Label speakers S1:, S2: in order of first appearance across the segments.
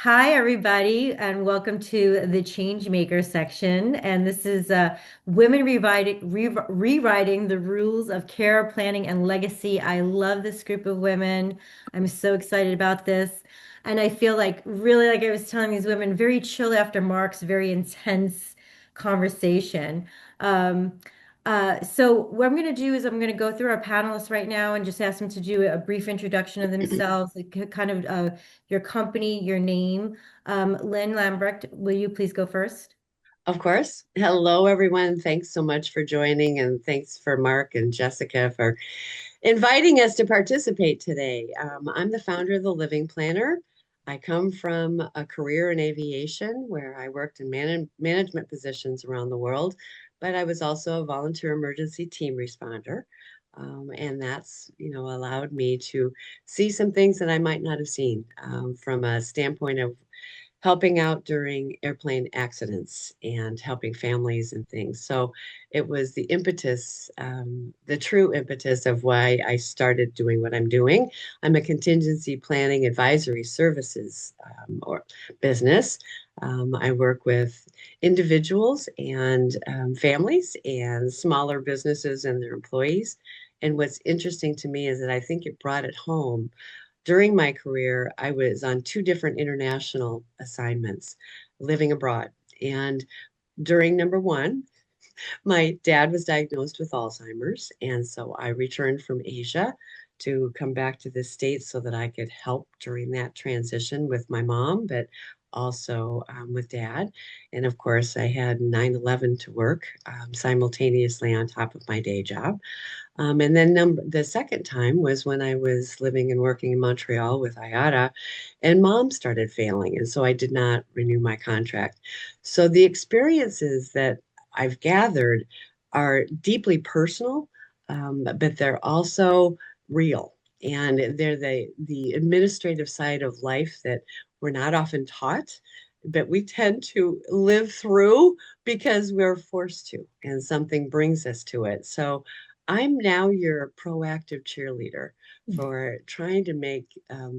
S1: Hi, everybody, and welcome to the Changemaker section. And this is Women Rewriting the Rules of Care, Planning, and Legacy. I love this group of women. I'm so excited about this. And I feel like, really, like I was telling these women, very chill after Mark's very intense conversation. Um, so what I'm going to do is I'm going to go through our panelists right now and just ask them to do a brief introduction of themselves, like, kind of your company, your name. Lynn Lambrecht, will you please go first?
S2: Of course. Hello, everyone. Thanks so much for joining, and thanks for Mark and Jessica for inviting us to participate today. I'm the founder of the Living Planner. I come from a career in aviation where I worked in management positions around the world, but I was also a volunteer emergency team responder. And that's, allowed me to see some things that I might not have seen from a standpoint of helping out during airplane accidents and helping families and things. So it was the impetus, the true impetus of why I started doing what I'm doing. I'm a contingency planning advisory services or business. I work with individuals and families and smaller businesses and their employees. And what's interesting to me is that I think it brought it home during my career, I was on two different international assignments living abroad. And during number one, my dad was diagnosed with Alzheimer's. And so I returned from Asia to come back to the States so that I could help during that transition with my mom, but also with dad. And of course, I had 9/11 to work simultaneously on top of my day job. And then the second time was when I was living and working in Montreal with IATA, and mom started failing. And so I did not renew my contract. So the experiences that I've gathered are deeply personal, but they're also real. And they're the administrative side of life that we're not often taught, but we tend to live through because we're forced to, and something brings us to it. So I'm now your proactive cheerleader for trying to make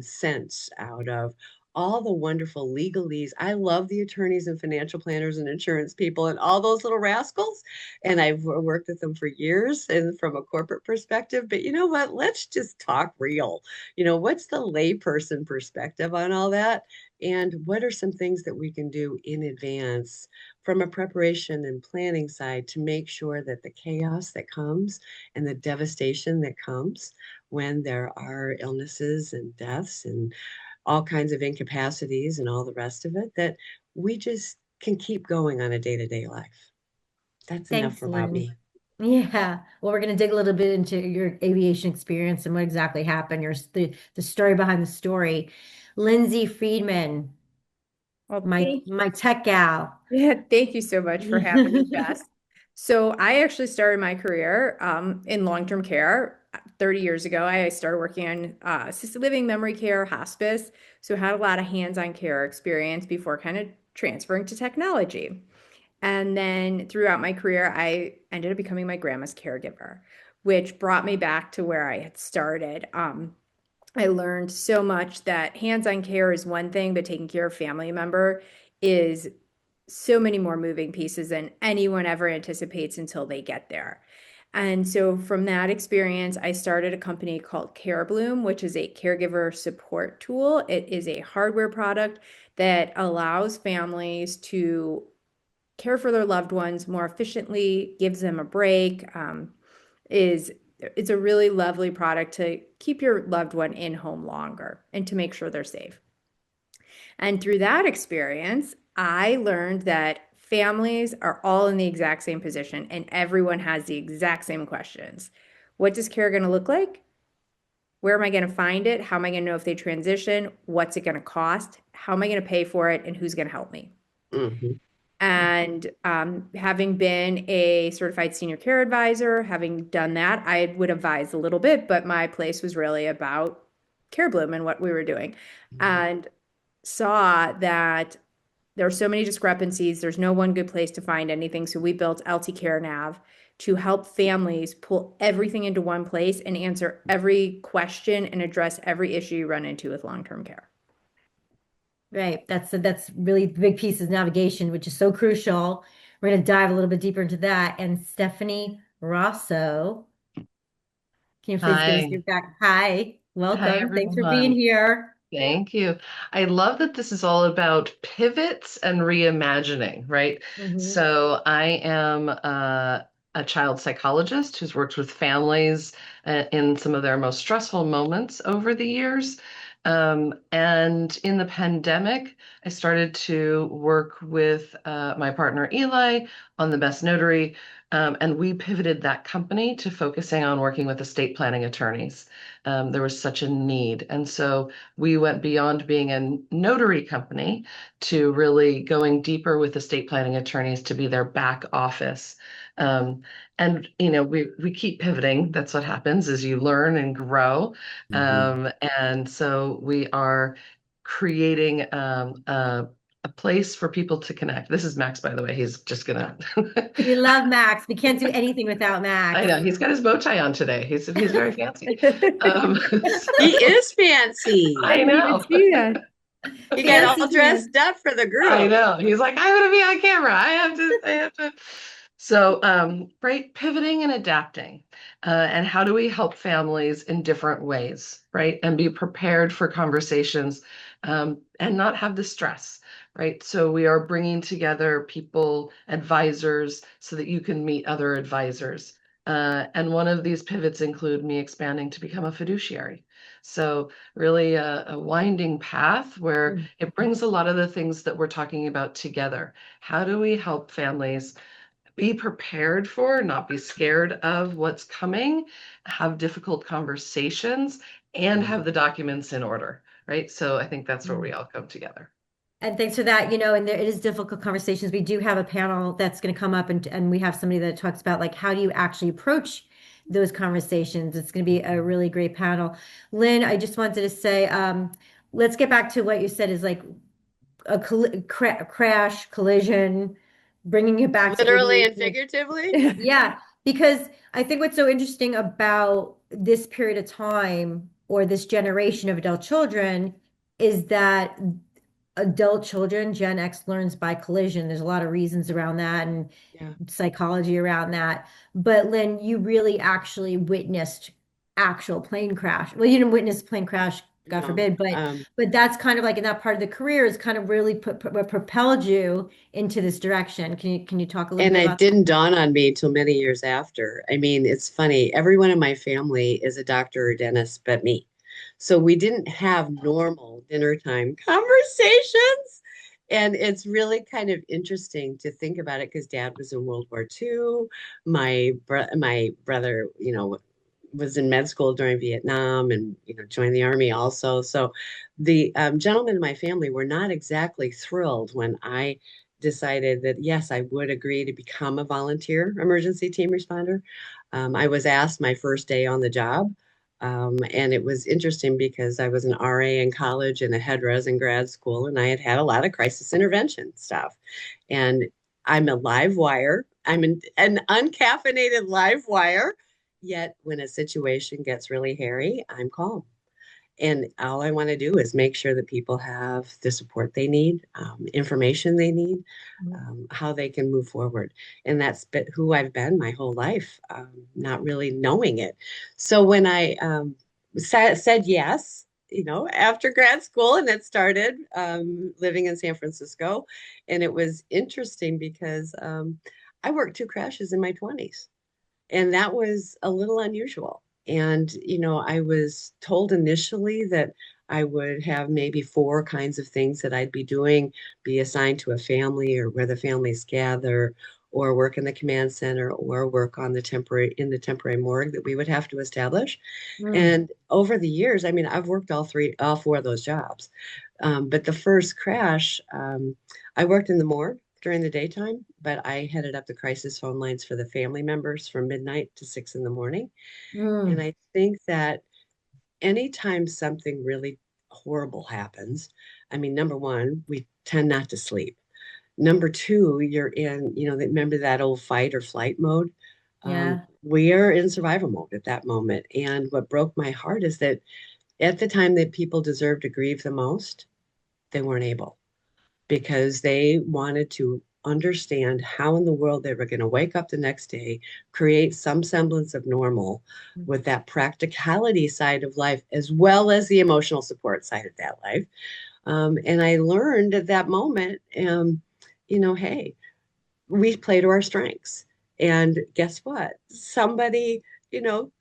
S2: sense out of all the wonderful legalese. I love the attorneys and financial planners and insurance people and all those little rascals. And I've worked with them for years and from a corporate perspective. But you know what? Let's just talk real. What's the layperson perspective on all that? And what are some things that we can do in advance from a preparation and planning side to make sure that the chaos that comes and the devastation that comes when there are illnesses and deaths and all kinds of incapacities and all the rest of it, that we just can keep going on a day-to-day life. That's enough
S1: Thanks,
S2: about
S1: Lynn.
S2: me.
S1: Yeah. Well, we're going to dig a little bit into your aviation experience and what exactly happened, the story behind the story. Lindsay Friedman,
S3: Well,
S1: my tech gal.
S3: yeah, thank you so much for having me, Jess. So I actually started my career in long-term care 30 years ago. I started working on assisted living, memory care, hospice. So had a lot of hands-on care experience before kind of transferring to technology. And then throughout my career, I ended up becoming my grandma's caregiver, which brought me back to where I had started. I learned so much that hands-on care is one thing, but taking care of family member is so many more moving pieces than anyone ever anticipates until they get there. And so from that experience, I started a company called CareBloom, which is a caregiver support tool. It is a hardware product that allows families to care for their loved ones more efficiently, gives them a break, is it's a really lovely product to keep your loved one in home longer and to make sure they're safe. And through that experience, I learned that families are all in the exact same position and everyone has the exact same questions. What does care going to look like? Where am I going to find it? How am I going to know if they transition? What's it going to cost? How am I going to pay for it? And who's going to help me?
S2: Mhm.
S3: And having been a certified senior care advisor, having done that, I would advise a little bit, but my place was really about Care Bloom and what we were doing. And saw that there are so many discrepancies. There's no one good place to find anything. So we built LT Care Nav to help families pull everything into one place and answer every question and address every issue you run into with long-term care.
S1: Right. That's really the big piece is navigation, which is so crucial. We're going to dive a little bit deeper into that. And Stephanie Rosso, can you please give us
S4: Hi.
S1: your back? Hi,
S4: Hi,
S1: welcome. Thanks for being
S4: everyone.
S1: here.
S4: Thank you. I love that this is all about pivots and reimagining, right?
S1: Hmm.
S4: So I am a child psychologist who's worked with families in some of their most stressful moments over the years. And in the pandemic, I started to work with my partner Eli on the Best Notary, and we pivoted that company to focusing on working with estate planning attorneys. There was such a need. And so we went beyond being a notary company to really going deeper with estate planning attorneys to be their back office. Um, and we keep pivoting. That's what happens as you learn and grow.
S2: Mhm.
S4: And so we are creating a place for people to connect. This is Max, by the way. He's just gonna.
S1: We love Max. We can't do anything without
S4: I
S1: Max.
S4: know he's got his bow tie on today. He's very fancy.
S2: He
S4: So
S2: is fancy.
S3: I
S4: I
S3: didn't even
S4: know.
S3: see that.
S2: He got all
S1: Fancy pants.
S2: dressed up for the
S4: I
S2: group.
S4: know. He's like, I'm gonna be on camera. I have to. So, right, pivoting and adapting. And how do we help families in different ways, right? And be prepared for conversations, and not have the stress, right? So we are bringing together people, advisors, so that you can meet other advisors. And one of these pivots include me expanding to become a fiduciary. So really a winding path where it brings a lot of the things that we're talking about together. How do we help families be prepared for, not be scared of what's coming, have difficult conversations, and have the documents in order, right? So I think that's where we all come together.
S1: And thanks for that. And there, it is difficult conversations. We do have a panel that's going to come up, and we have somebody that talks about like how do you actually approach those conversations. It's going to be a really great panel. Lynn, I just wanted to say, let's get back to what you said is like a crash, collision, bringing it back to
S2: Literally and
S1: aviation.
S2: figuratively.
S1: Yeah, because I think what's so interesting about this period of time or this generation of adult children is that adult children, Gen X learns by collision. There's a lot of reasons around that and
S2: Yeah.
S1: psychology around that. But Lynn, you really actually witnessed actual plane crash. Well, you didn't witness plane crash, God
S2: No.
S1: forbid, but that's kind of like in that part of the career is kind of really what propelled you into this direction. Can you talk a little
S2: And
S1: bit
S2: it
S1: about that?
S2: didn't dawn on me till many years after. I mean, it's funny. Everyone in my family is a doctor or dentist but me. So we didn't have normal dinner time conversations. And it's really kind of interesting to think about it because dad was in World War II. My brother, was in med school during Vietnam and, joined the army also. So the gentlemen in my family were not exactly thrilled when I decided that yes, I would agree to become a volunteer emergency team responder. I was asked my first day on the job. And it was interesting because I was an RA in college and a head res in grad school, and I had had a lot of crisis intervention stuff. And I'm a live wire. I'm an uncaffeinated live wire. Yet when a situation gets really hairy, I'm calm. And all I want to do is make sure that people have the support they need, information they need, how they can move forward. And that's been who I've been my whole life, not really knowing it. So when I said yes, after grad school, and it started living in San Francisco, and it was interesting because I worked two crashes in my 20s. And that was a little unusual. And, I was told initially that I would have maybe four kinds of things that I'd be doing, be assigned to a family or where the families gather, or work in the command center, or work on the temporary morgue that we would have to establish.
S1: Mm.
S2: And over the years, I mean, I've worked all four of those jobs. But the first crash, I worked in the morgue during the daytime, but I headed up the crisis phone lines for the family members from midnight to 6 in the morning. And
S1: Mm.
S2: I think that anytime something really horrible happens, I mean, number one, we tend not to sleep. Number two, you're in, remember that old fight or flight mode?
S1: Yeah.
S2: We are in survival mode at that moment. And what broke my heart is that at the time that people deserve to grieve the most, they weren't able because they wanted to understand how in the world they were going to wake up the next day, create some semblance of normal with that practicality side of life, as well as the emotional support side of that life. And I learned at that moment, hey, we play to our strengths. And guess what? Somebody,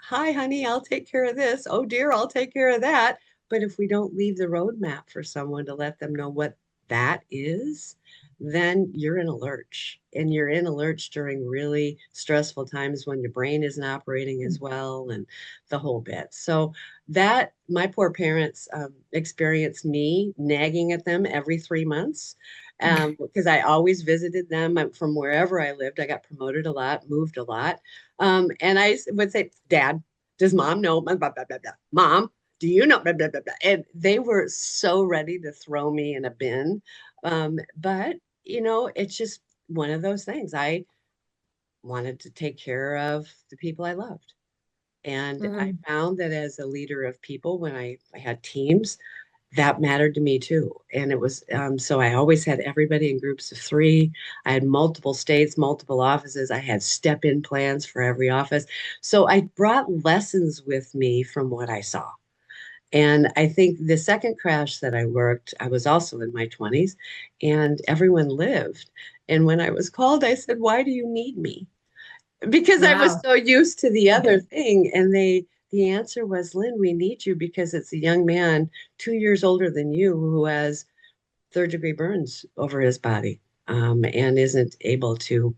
S2: hi, honey, I'll take care of this. Oh, dear, I'll take care of that. But if we don't leave the roadmap for someone to let them know what that is, then you're in a lurch. And you're in a lurch during really stressful times when your brain isn't operating as well and the whole bit. So that my poor parents experienced me nagging at them every 3 months because I always visited them from wherever I lived. I got promoted a lot, moved a lot. And I would say, Dad, does mom know? Blah, blah, blah, blah. Mom, do you know? Blah, blah, blah, blah. And they were so ready to throw me in a bin. But, it's just one of those things. I wanted to take care of the people I loved. And I
S1: Mhm.
S2: found that as a leader of people, when I had teams, that mattered to me too. And it was, so I always had everybody in groups of three. I had multiple states, multiple offices. I had step in plans for every office. So I brought lessons with me from what I saw. And I think the second crash that I worked, I was also in my 20s and everyone lived. And when I was called, I said, "Why do you need me?" Because I was
S1: Wow.
S2: so used to the other thing. And the answer was, "Lynn, we need you because it's a young man 2 years older than you who has third-degree burns over his body, and isn't able to,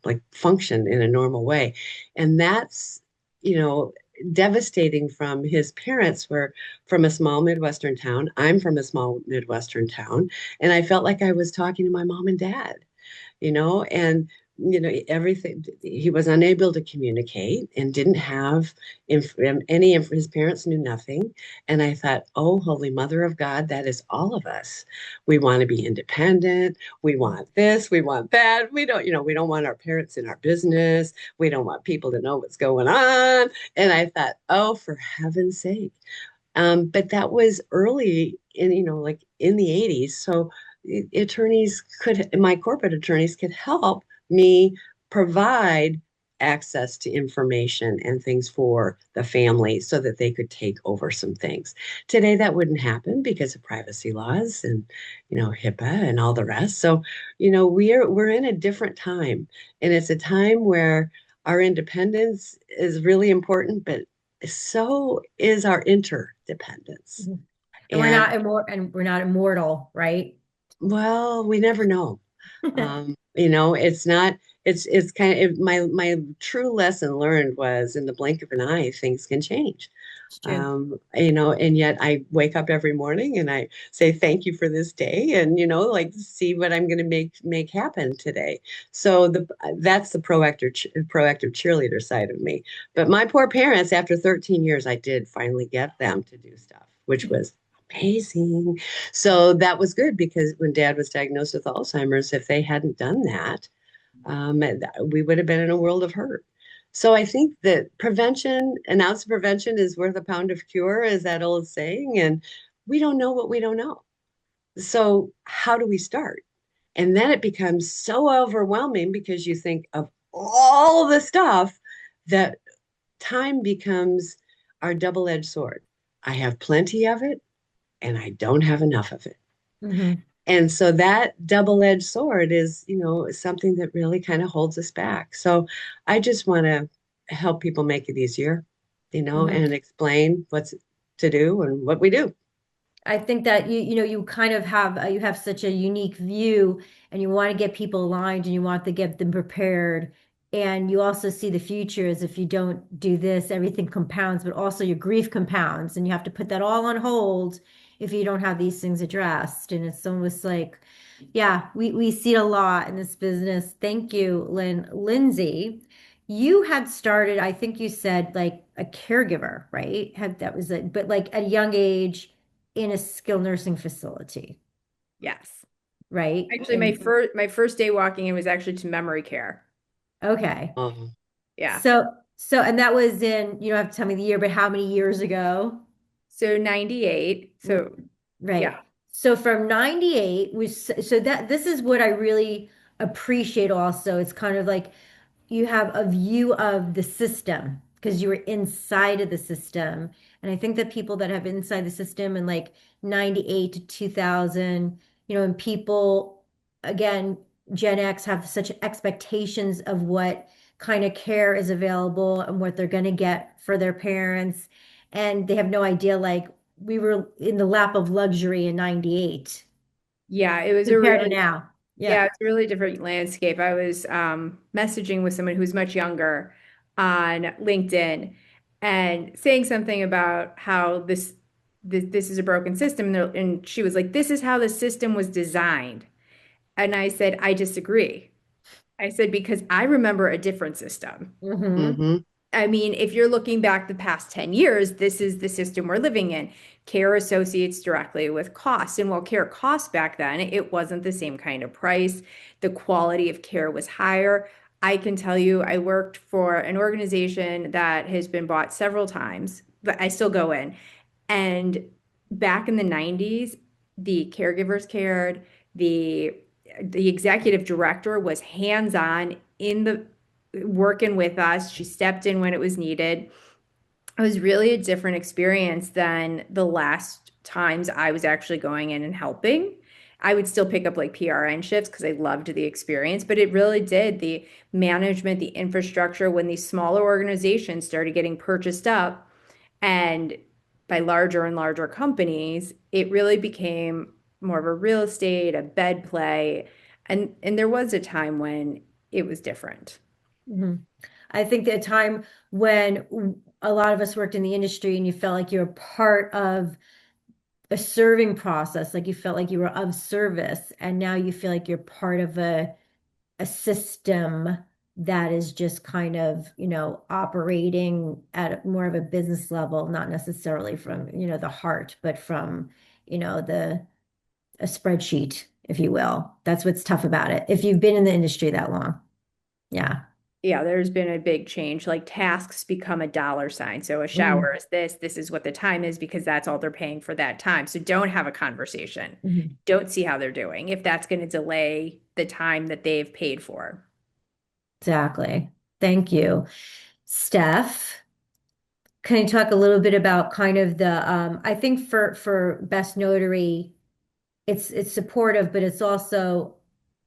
S2: like function in a normal way." And that's, you know, devastating. From his parents were from a small Midwestern town. I'm from a small Midwestern town. And I felt like I was talking to my mom and dad, and everything. He was unable to communicate and didn't have his parents knew nothing. And I thought, oh, Holy Mother of God, that is all of us. We want to be independent. We want this, we want that. We don't want our parents in our business. We don't want people to know what's going on. And I thought, oh, for heaven's sake. But that was early in, like in the 80s. So my corporate attorneys could help me provide access to information and things for the family so that they could take over some things. Today, that wouldn't happen because of privacy laws and, HIPAA and all the rest. So, we're in a different time, and it's a time where our independence is really important, but so is our interdependence.
S1: Mhm. And we're
S2: And
S1: not immortal, right?
S2: well, we never know. It's not, it's kind of my true lesson learned was in the blink of an eye, things can change.
S1: It's true.
S2: And yet I wake up every morning and I say thank you for this day, and like see what I'm going to make happen today. So that's the proactive cheerleader side of me. But my poor parents, after 13 years, I did finally get them to do stuff, which was amazing. So that was good because when Dad was diagnosed with Alzheimer's, if they hadn't done that, we would have been in a world of hurt. So I think that an ounce of prevention is worth a pound of cure, is that old saying. And we don't know what we don't know. So how do we start? And then it becomes so overwhelming because you think of all the stuff that time becomes our double-edged sword. I have plenty of it and I don't have enough of it.
S1: Mhm.
S2: And so that double-edged sword is, something that really kind of holds us back. So I just want to help people make it easier,
S1: Mhm.
S2: and explain what's to do and what we do.
S1: I think that you kind of have you have such a unique view, and you want to get people aligned and you want to get them prepared, and you also see the future as if you don't do this, everything compounds, but also your grief compounds, and you have to put that all on hold if you don't have these things addressed. And it's almost like, yeah, we see it a lot in this business. Thank you, Lynn. Lindsay, you had started, I think you said like a caregiver, right? Had that was it, but like at a young age in a skilled nursing facility,
S3: Yes.
S1: right?
S3: Actually, my
S1: And
S3: first day walking in was actually to memory care.
S1: okay.
S2: Oh,
S3: Yeah.
S1: So and that was in, you don't have to tell me the year, but how many years ago?
S3: So 98. So
S1: Right.
S3: yeah.
S1: So from 98, so that this is what I really appreciate also. It's kind of like you have a view of the system because you were inside of the system. And I think that people that have been inside the system in like 98 to 2000, and people, again, Gen X have such expectations of what kind of care is available and what they're going to get for their parents. And they have no idea, like, we were in the lap of luxury in 98
S3: Yeah, it was a
S1: compared to
S3: really
S1: now.
S3: Yeah,
S1: Yeah.
S3: it's a really different landscape. I was messaging with someone who's much younger on LinkedIn and saying something about how this is a broken system, and she was like, "This is how the system was designed." And I said, "I disagree." I said, "Because I remember a different system."
S1: Hmm.
S2: Mm-hmm.
S3: I mean, if you're looking back the past 10 years, this is the system we're living in. Care associates directly with cost. And while care cost back then, it wasn't the same kind of price. The quality of care was higher. I can tell you, I worked for an organization that has been bought several times, but I still go in. And back in the 90s, the caregivers cared, the the executive director was hands-on in the working with us. She stepped in when it was needed. It was really a different experience than the last times I was actually going in and helping. I would still pick up like PRN shifts because I loved the experience, but it really did. The management, the infrastructure, when these smaller organizations started getting purchased up and by larger and larger companies, it really became more of a real estate, a bed play. And there was a time when it was different.
S1: Hmm. I think that time when a lot of us worked in the industry and you felt like you're part of a serving process, like you felt like you were of service, and now you feel like you're part of a system that is just kind of, operating at more of a business level, not necessarily from, the heart, but from, the a spreadsheet, if you will. That's what's tough about it. If you've been in the industry that long. Yeah.
S3: Yeah, there's been a big change. Like tasks become a dollar sign. So a
S1: Mm.
S3: shower is this is what the time is because that's all they're paying for that time. So don't have a conversation.
S1: Mhm.
S3: Don't see how they're doing if that's going to delay the time that they've paid for.
S1: Exactly. Thank you. Steph, can you talk a little bit about kind of I think for Best Notary, it's supportive, but it's also,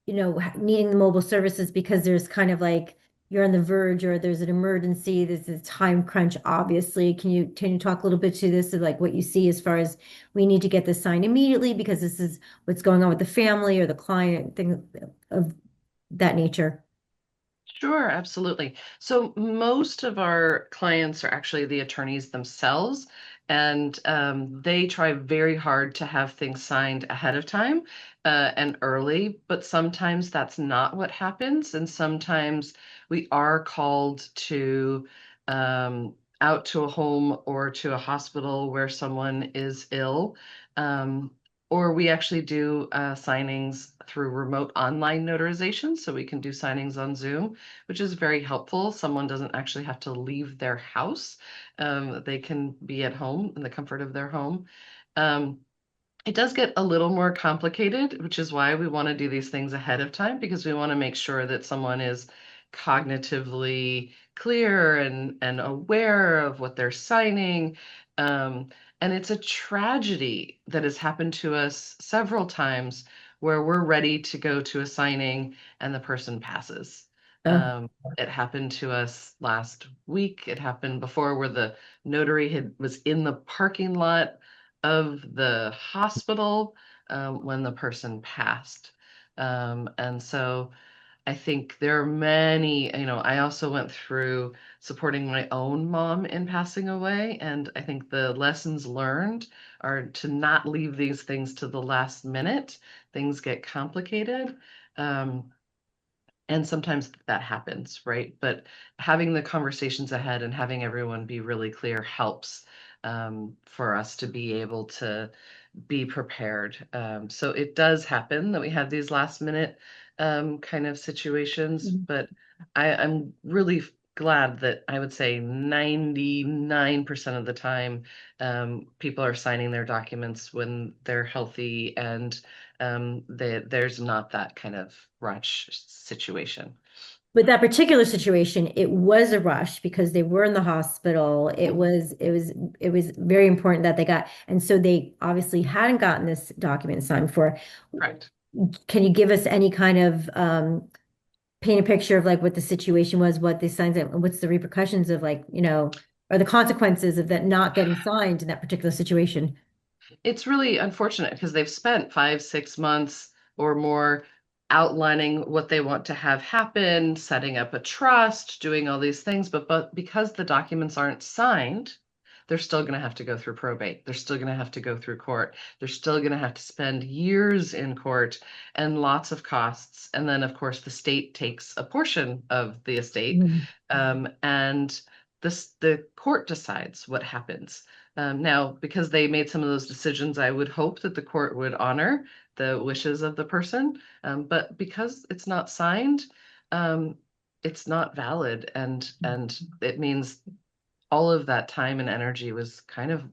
S1: needing the mobile services because there's kind of like you're on the verge or there's an emergency, there's a time crunch, obviously. Can you talk a little bit to this of like what you see as far as we need to get this signed immediately because this is what's going on with the family or the client, things of that nature?
S4: Sure, absolutely. So most of our clients are actually the attorneys themselves, and they try very hard to have things signed ahead of time and early, but sometimes that's not what happens, and sometimes we are called to out to a home or to a hospital where someone is ill. Um, or we actually do signings through remote online notarization, so we can do signings on Zoom, which is very helpful. Someone doesn't actually have to leave their house. They can be at home in the comfort of their home. Um, it does get a little more complicated, which is why we want to do these things ahead of time because we want to make sure that someone is cognitively clear and aware of what they're signing. Um, and it's a tragedy that has happened to us several times where we're ready to go to a signing and the person passes.
S1: Oh,
S4: It happened to us last week. It happened before where the notary was in the parking lot of the hospital when the person passed. And so I think there are many, I also went through supporting my own mom in passing away. And I think the lessons learned are to not leave these things to the last minute. Things get complicated. Um, and sometimes that happens, right? But having the conversations ahead and having everyone be really clear helps for us to be able to be prepared. So it does happen that we have these last minute kind of situations,
S1: mhm.
S4: but I'm really glad that I would say 99% of the time, people are signing their documents when they're healthy and there's not that kind of rush situation.
S1: But that particular situation, it was a rush because they were in the hospital. It was very important that they got, and so they obviously hadn't gotten this document signed for.
S4: Correct.
S1: Can you give us any kind of paint a picture of like what the situation was, what they signed, and what's the repercussions of like, or the consequences of that not getting signed in that particular situation?
S4: It's really unfortunate because they've spent 5, 6 months or more outlining what they want to have happen, setting up a trust, doing all these things. But because the documents aren't signed, they're still going to have to go through probate. They're still going to have to go through court. They're still going to have to spend years in court and lots of costs. And then, of course, the state takes a portion of the estate, and the court decides what happens. Now, because they made some of those decisions, I would hope that the court would honor the wishes of the person. But because it's not signed, it's not valid, and it means all of that time and energy was kind of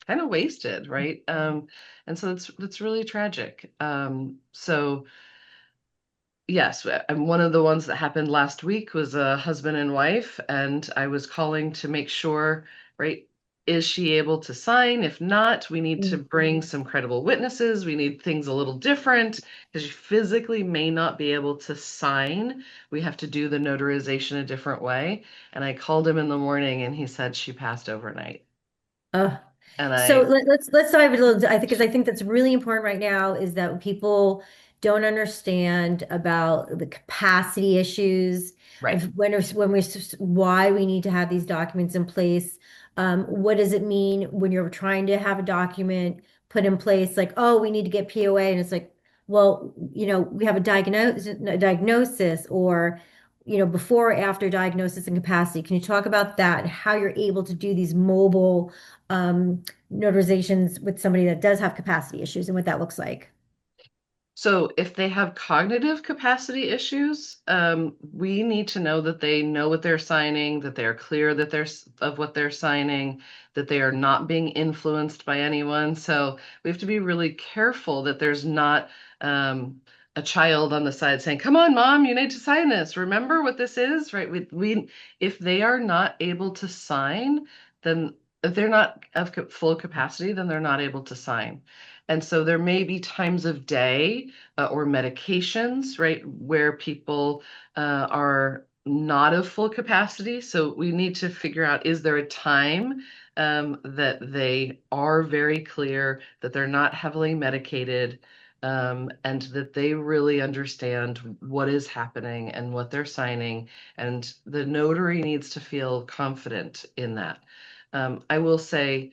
S4: wasted, right? And so that's really tragic. So yes, and one of the ones that happened last week was a husband and wife, and I was calling to make sure, right, is she able to sign? If not, we need to bring some credible witnesses. We need things a little different because she physically may not be able to sign. We have to do the notarization a different way. And I called him in the morning and he said she passed overnight.
S1: Uh,
S4: And
S1: so
S4: I,
S1: let's dive a little. I think because I think that's really important right now is that people don't understand about the capacity issues
S4: right.
S1: of why we need to have these documents in place. What does it mean when you're trying to have a document put in place? Like, oh, we need to get POA, and it's like, well, we have a diagnosis, or before or after diagnosis and capacity. Can you talk about that and how you're able to do these mobile notarizations with somebody that does have capacity issues and what that looks like?
S4: So if they have cognitive capacity issues, we need to know that they know what they're signing, that they're clear that of what they're signing, that they are not being influenced by anyone. So we have to be really careful that there's not a child on the side saying, "Come on, mom, you need to sign this. Remember what this is," right? If they are not able to sign, then if they're not of full capacity, then they're not able to sign. And so there may be times of day or medications, right, where people are not of full capacity. So we need to figure out, is there a time that they are very clear, that they're not heavily medicated, and that they really understand what is happening and what they're signing. And the notary needs to feel confident in that. I will say,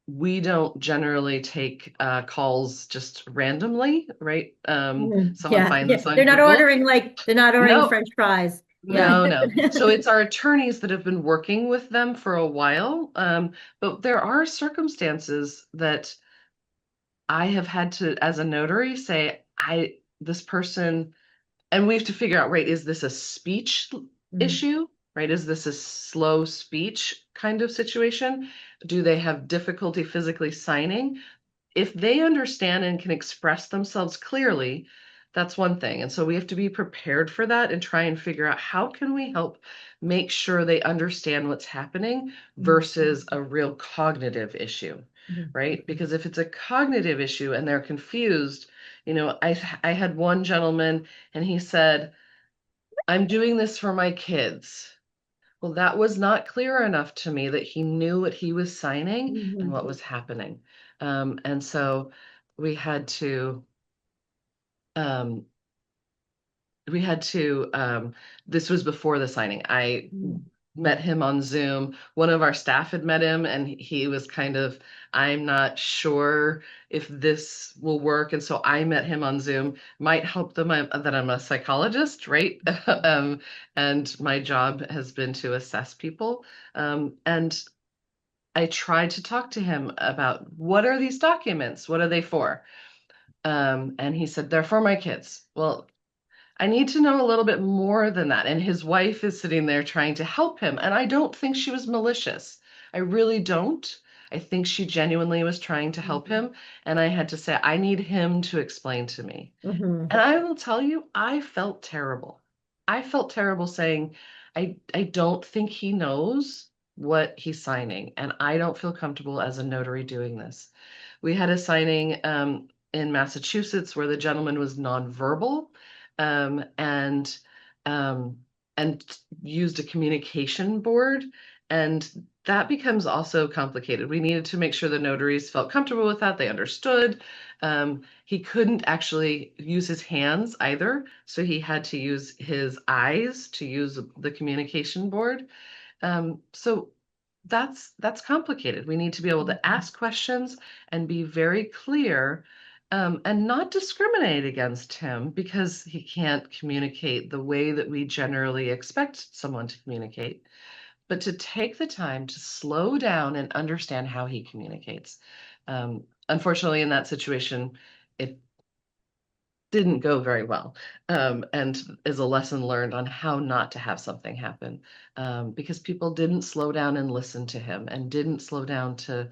S4: we don't generally take calls just randomly, right? Someone
S1: Yeah,
S4: finds
S1: yeah.
S4: us on
S1: They're not
S4: Google.
S1: ordering
S4: No,
S1: French fries. Yeah.
S4: no. So it's our attorneys that have been working with them for a while. But there are circumstances that I have had to, as a notary, say, this person, and we have to figure out, right, is this a speech issue? Right? Is this a slow speech kind of situation? Do they have difficulty physically signing? If they understand and can express themselves clearly, that's one thing. And so we have to be prepared for that and try and figure out how can we help make sure they understand what's happening versus a real cognitive issue, right? Because if it's a cognitive issue and they're confused, I had one gentleman and he said, "I'm doing this for my kids." Well, that was not clear enough to me that he knew what he was signing and what was happening. And so we had to, um, this was before the signing. I met him on Zoom. One of our staff had met him and he was kind of, "I'm not sure if this will work." And so I met him on Zoom. Might help them that I'm a psychologist, right? And my job has been to assess people. And I tried to talk to him about, what are these documents? What are they for? And he said, "They're for my kids." Well, I need to know a little bit more than that. And his wife is sitting there trying to help him. And I don't think she was malicious. I really don't. I think she genuinely was trying to help him. And I had to say, I need him to explain to me.
S1: Mm-hmm.
S4: And I will tell you, I felt terrible. I felt terrible saying, I don't think he knows what he's signing, and I don't feel comfortable as a notary doing this. We had a signing in Massachusetts where the gentleman was nonverbal um, and um, and used a communication board, and that becomes also complicated. We needed to make sure the notaries felt comfortable with that, they understood. He couldn't actually use his hands either, so he had to use his eyes to use the communication board. So that's complicated. We need to be able to ask questions and be very clear, and not discriminate against him because he can't communicate the way that we generally expect someone to communicate, but to take the time to slow down and understand how he communicates. Unfortunately, in that situation, it didn't go very well, and is a lesson learned on how not to have something happen, because people didn't slow down and listen to him and didn't slow down to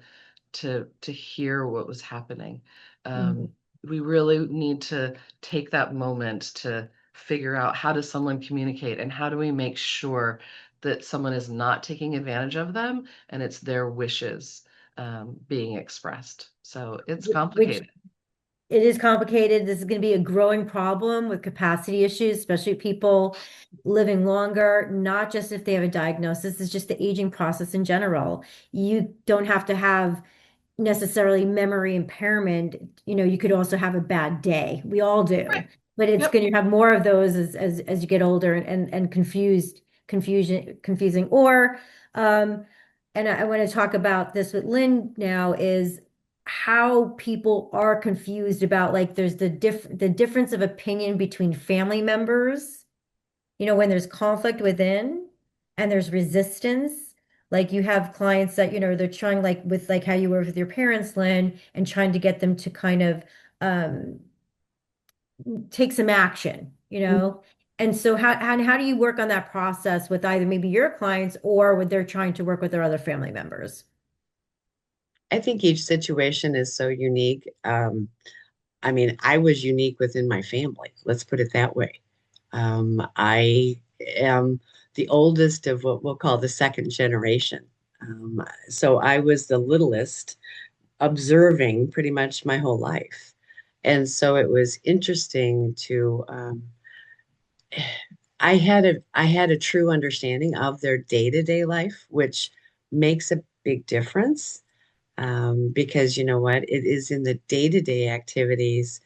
S4: hear what was happening.
S1: Mm-hmm.
S4: We really need to take that moment to figure out how does someone communicate and how do we make sure that someone is not taking advantage of them and it's their wishes being expressed. So it's
S1: Which
S4: complicated.
S1: it is complicated. This is going to be a growing problem with capacity issues, especially people living longer, not just if they have a diagnosis, it's just the aging process in general. You don't have to have necessarily memory impairment. You know, you could also have a bad day. We all do.
S4: Right.
S1: But it's
S4: Yep.
S1: going to have more of those as you get older and confusing. Or and I want to talk about this with Lynn now is how people are confused about like there's the difference of opinion between family members, you know, when there's conflict within and there's resistance. Like you have clients that, you know, they're trying like with like how you were with your parents, Lynn, and trying to get them to kind of um take some action, you know? And so how do you work on that process with either maybe your clients or when they're trying to work with their other family members?
S2: I think each situation is so unique. I mean, I was unique within my family. Let's put it that way. I am the oldest of what we'll call the second generation. So I was the littlest, observing pretty much my whole life. And so it was interesting to I had a true understanding of their day-to-day life, which makes a big difference, because you know what? It is in the day-to-day activities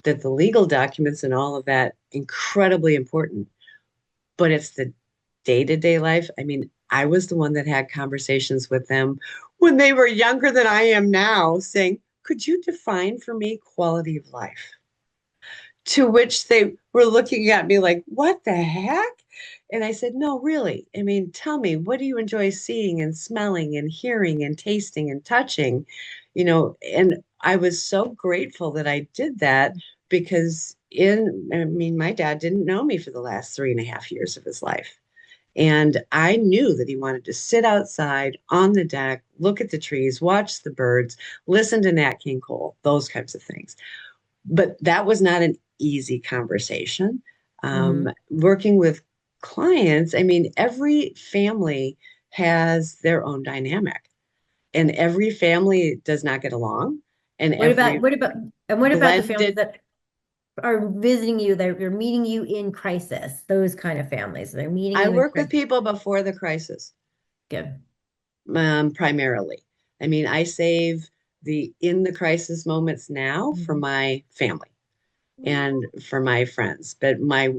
S2: that the legal documents and all of that incredibly important, but it's the day-to-day life. I mean, I was the one that had conversations with them when they were younger than I am now, saying, could you define for me quality of life? To which they were looking at me like, what the heck? And I said, no, really. I mean, tell me, what do you enjoy seeing and smelling and hearing and tasting and touching? You know, and I was so grateful that I did that because I mean, my dad didn't know me for the last 3.5 years of his life. And I knew that he wanted to sit outside on the deck, look at the trees, watch the birds, listen to Nat King Cole, those kinds of things. But that was not an easy conversation.
S1: Hmm.
S2: Working with clients, I mean, every family has their own dynamic, and every family does not get along, and
S1: What about
S2: every
S1: what about the families
S2: blended.
S1: that are visiting you, that are meeting you in crisis, those kind of families. They're meeting
S2: I
S1: you in
S2: work with
S1: crisis.
S2: people before the crisis,
S1: Good.
S2: primarily. I mean, I save the in the crisis moments now for
S1: Mhm.
S2: my family and for my friends. But my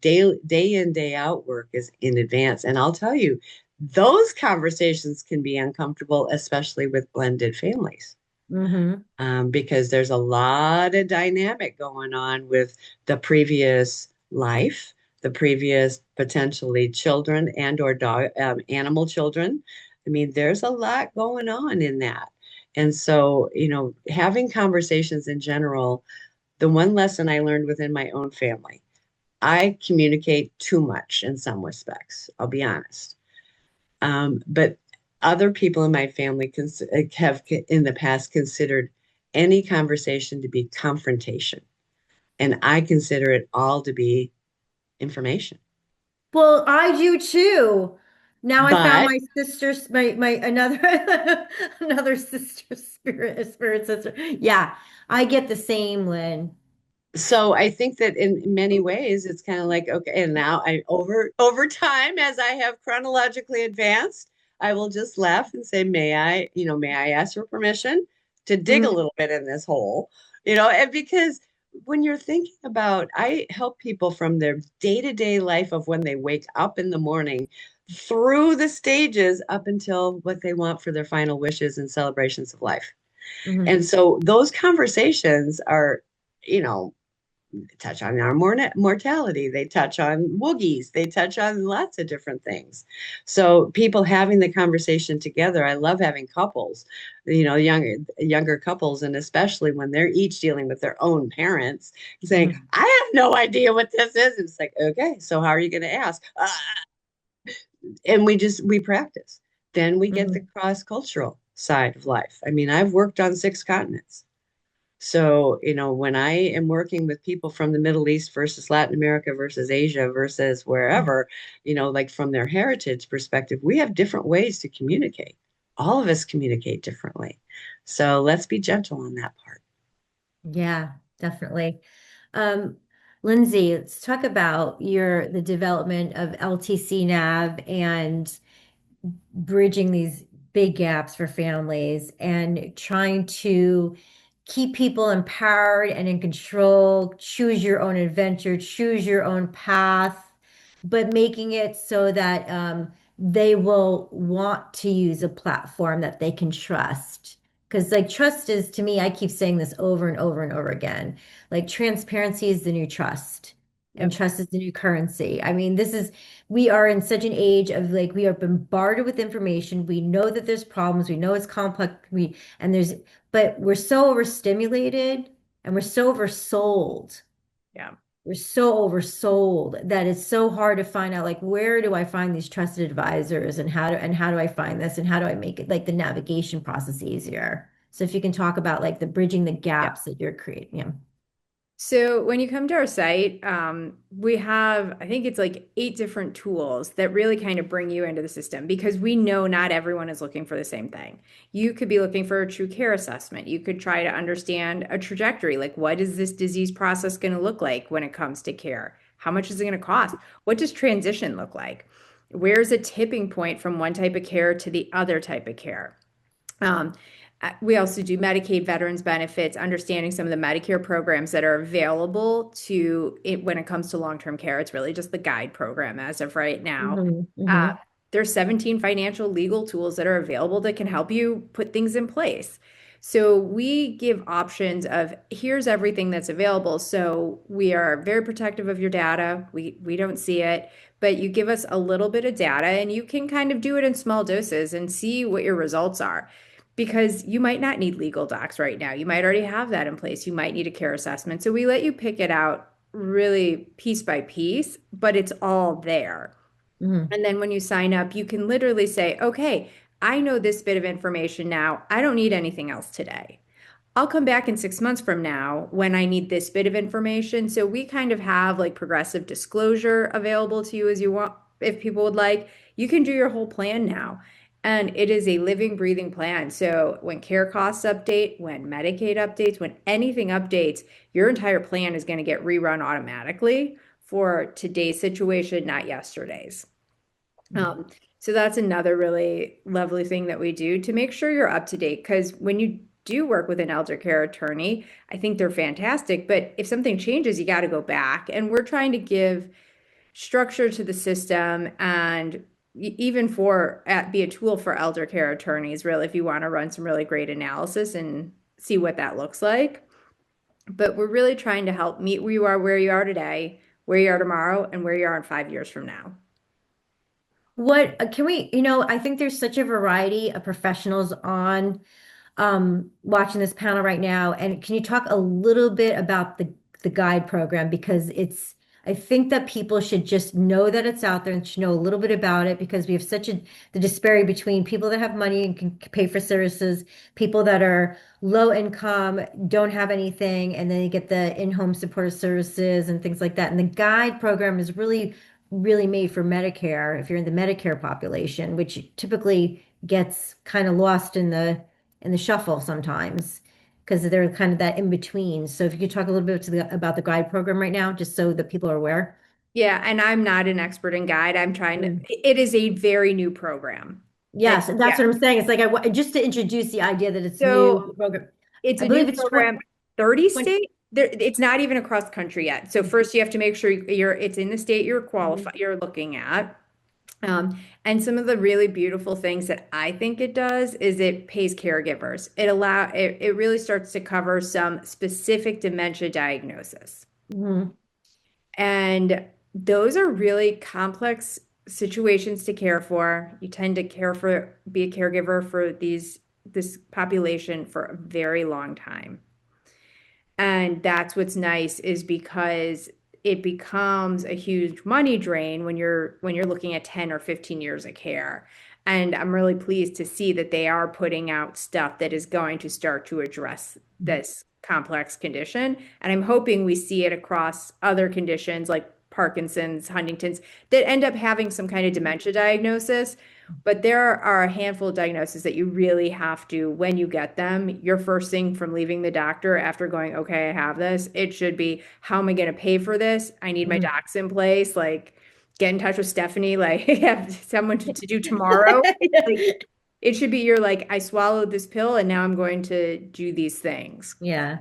S2: day in, day out work is in advance. And I'll tell you, those conversations can be uncomfortable, especially with blended families,
S1: Hmm.
S2: because there's a lot of dynamic going on with the previous life, the previous potentially children and or dog, animal children. I mean, there's a lot going on in that. And so, you know, having conversations in general, the one lesson I learned within my own family, I communicate too much in some respects, I'll be honest. But other people in my family have in the past considered any conversation to be confrontation. And I consider it all to be information.
S1: Well, I do too. Now I found
S2: But
S1: my sister's my another another sister spirit sister. Yeah, I get the same, Lynn.
S2: so I think that in many ways it's kind of like, okay, and now I over time as I have chronologically advanced, I will just laugh and say, may I ask for permission to dig a
S1: Mhm,
S2: little bit in this hole? And because when you're thinking about, I help people from their day-to-day life of when they wake up in the morning through the stages up until what they want for their final wishes and celebrations of life.
S1: mhm,
S2: And so those conversations are, you know, touch on our mortality. They touch on woogies. They touch on lots of different things. So people having the conversation together. I love having couples, younger couples, and especially when they're each dealing with their own parents, saying,
S1: mhm,
S2: "I have no idea what this is." It's like, okay, so how are you going to ask? And we practice. Then we get the
S1: mhm.
S2: cross cultural side of life. I mean, I've worked on 6 continents. So, when I am working with people from the Middle East versus Latin America versus Asia versus wherever, like from their heritage perspective, we have different ways to communicate. All of us communicate differently. So let's be gentle on that part.
S1: Yeah, definitely. Um, Lindsay, let's talk about the development of LTC Nav and bridging these big gaps for families and trying to keep people empowered and in control, choose your own adventure, choose your own path, but making it so that they will want to use a platform that they can trust. Because, like, trust is to me, I keep saying this over and over and over again. Like, transparency is the new trust, and
S3: Yep.
S1: trust is the new currency. I mean, we are in such an age of like, we are bombarded with information. We know that there's problems. We know it's complex. And there's, but we're so overstimulated and we're so oversold.
S3: Yeah.
S1: We're so oversold that it's so hard to find out like where do I find these trusted advisors and how do I find this and how do I make it like the navigation process easier? So if you can talk about like the bridging the
S3: Yeah.
S1: gaps that you're creating. Yeah.
S3: So when you come to our site, we have, I think it's like 8 different tools that really kind of bring you into the system because we know not everyone is looking for the same thing. You could be looking for a true care assessment. You could try to understand a trajectory, like what is this disease process going to look like when it comes to care? How much is it going to cost? What does transition look like? Where's a tipping point from one type of care to the other type of care? Um, we also do Medicaid veterans benefits, understanding some of the Medicare programs that are available to it when it comes to long-term care. It's really just the guide program as of right now.
S1: Mhm,
S3: Uh,
S1: mhm,
S3: there's 17 financial legal tools that are available that can help you put things in place. So we give options of here's everything that's available. So we are very protective of your data. We don't see it, but you give us a little bit of data and you can kind of do it in small doses and see what your results are because you might not need legal docs right now. You might already have that in place. You might need a care assessment. So we let you pick it out really piece by piece, but it's all there.
S1: mhm.
S3: And then when you sign up, you can literally say, okay, I know this bit of information now. I don't need anything else today. I'll come back in 6 months from now when I need this bit of information. So we kind of have like progressive disclosure available to you as you want, if people would like. You can do your whole plan now. And it is a living, breathing plan. So when care costs update, when Medicaid updates, when anything updates, your entire plan is going to get rerun automatically for today's situation, not yesterday's. Um, so that's another really lovely thing that we do to make sure you're up to date. Because when you do work with an elder care attorney, I think they're fantastic. But if something changes, you got to go back. And we're trying to give structure to the system and even be a tool for elder care attorneys, really, if you want to run some really great analysis and see what that looks like. But we're really trying to help meet where you are today, where you are tomorrow, and where you are in 5 years from now.
S1: What can we, I think there's such a variety of professionals on watching this panel right now. And can you talk a little bit about the guide program? Because I think that people should just know that it's out there and should know a little bit about it because we have the disparity between people that have money and can pay for services, people that are low income, don't have anything, and then you get the in-home supportive services and things like that. And the guide program is really made for Medicare if you're in the Medicare population, which typically gets kind of lost in the shuffle sometimes because they're kind of that in between. So if you could talk a little bit about the guide program right now, just so that people are aware.
S3: Yeah, and I'm not an expert in guide. I'm trying to,
S1: Mm.
S3: it is a very new program. And
S1: Yes, that's
S3: yeah,
S1: what I'm saying. It's like just to introduce the idea that it's
S3: so
S1: new program.
S3: it's
S1: I
S3: a new
S1: believe it's
S3: program, 30
S1: 20.
S3: state. There, it's not even across the country yet. So first you have to make sure it's in the state you're looking at. And some of the really beautiful things that I think it does is it pays caregivers. It really starts to cover some specific dementia diagnosis.
S1: Mhm.
S3: And those are really complex situations to care for. You tend to be a caregiver for this population for a very long time. And that's what's nice is because it becomes a huge money drain when you're looking at 10 or 15 years of care. And I'm really pleased to see that they are putting out stuff that is going to start to address this complex condition. And I'm hoping we see it across other conditions like Parkinson's, Huntington's, that end up having some kind of dementia diagnosis. But there are a handful of diagnoses that you really have to, when you get them, your first thing from leaving the doctor after going, okay, I have this, it should be, how am I going to pay for this? I need my
S1: Mhm.
S3: docs in place. Like, get in touch with Stephanie, like, have someone to do tomorrow. Like, it should be you're like, I swallowed this pill and now I'm going to do these things.
S1: Yeah.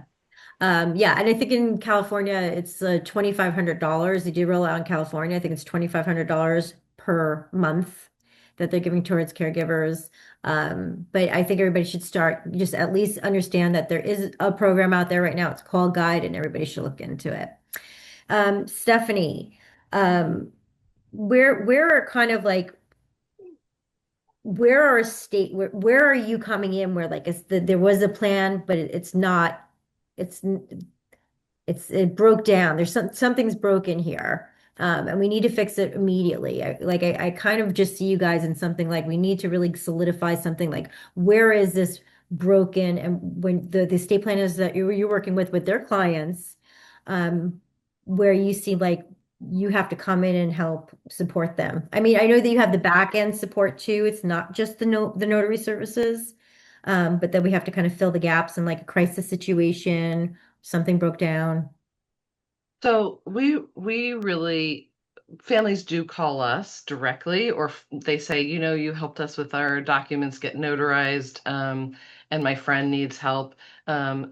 S1: Yeah, and I think in California it's $2,500. They do roll out in California. I think it's $2,500 per month that they're giving towards caregivers. But I think everybody should start just at least understand that there is a program out there right now. It's called Guide, and everybody should look into it. Stephanie, um, where are kind of like where are state where are you coming in where like there was a plan, but it's not. It's it broke down. There's something's broken here. And we need to fix it immediately. I kind of just see you guys in something like we need to really solidify something like where is this broken and when the estate planners that you're working with their clients, um, where you see like you have to come in and help support them. I mean, I know that you have the back end support too. It's not just the notary services, but then we have to kind of fill the gaps in like a crisis situation something broke down.
S4: So we really families do call us directly, or they say, you helped us with our documents get notarized, and my friend needs help.